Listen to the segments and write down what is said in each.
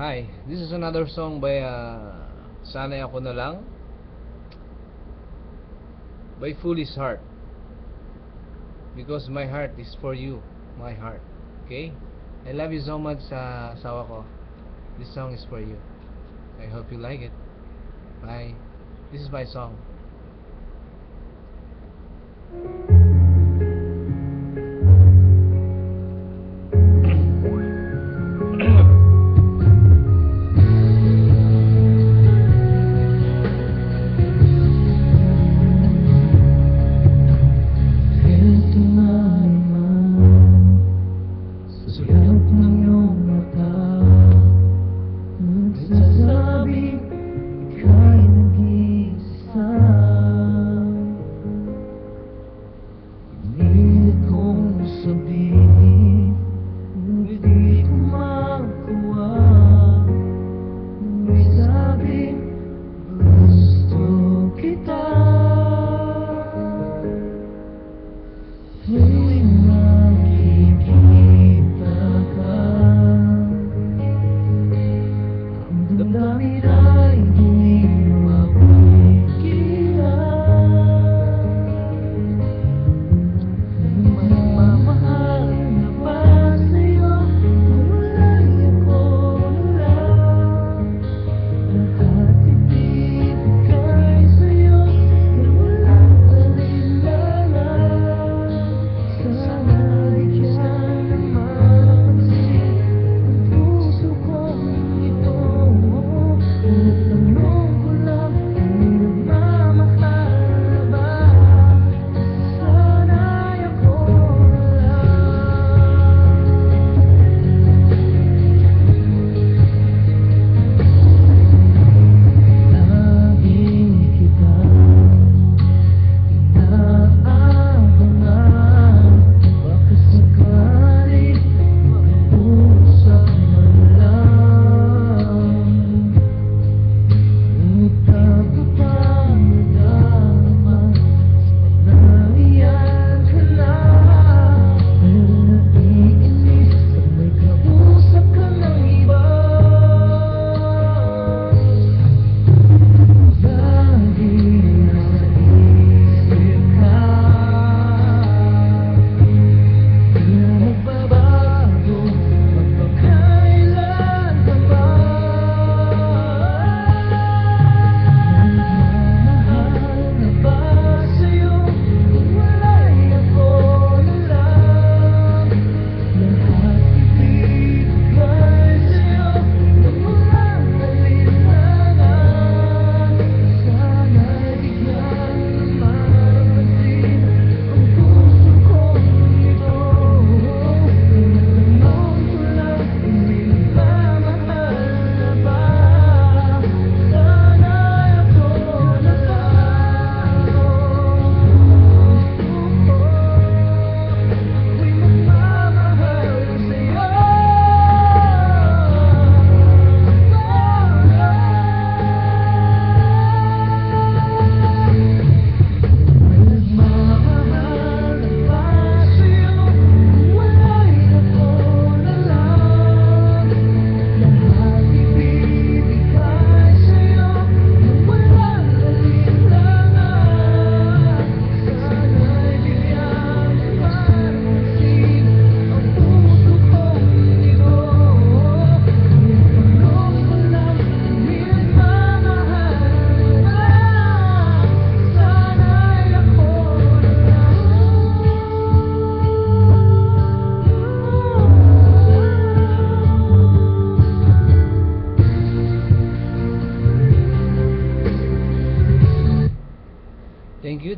Hi, this is another song by Sanay Ako Na Lang by Foolish Heart, because my heart is for you, my heart. Okay? I love you so much sa asawa ko. This song is for you. I hope you like it. Bye. This is my song.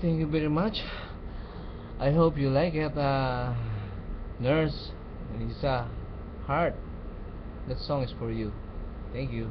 Thank you very much. I hope you like it. Nurse Lisa Heart, that song is for you. Thank you.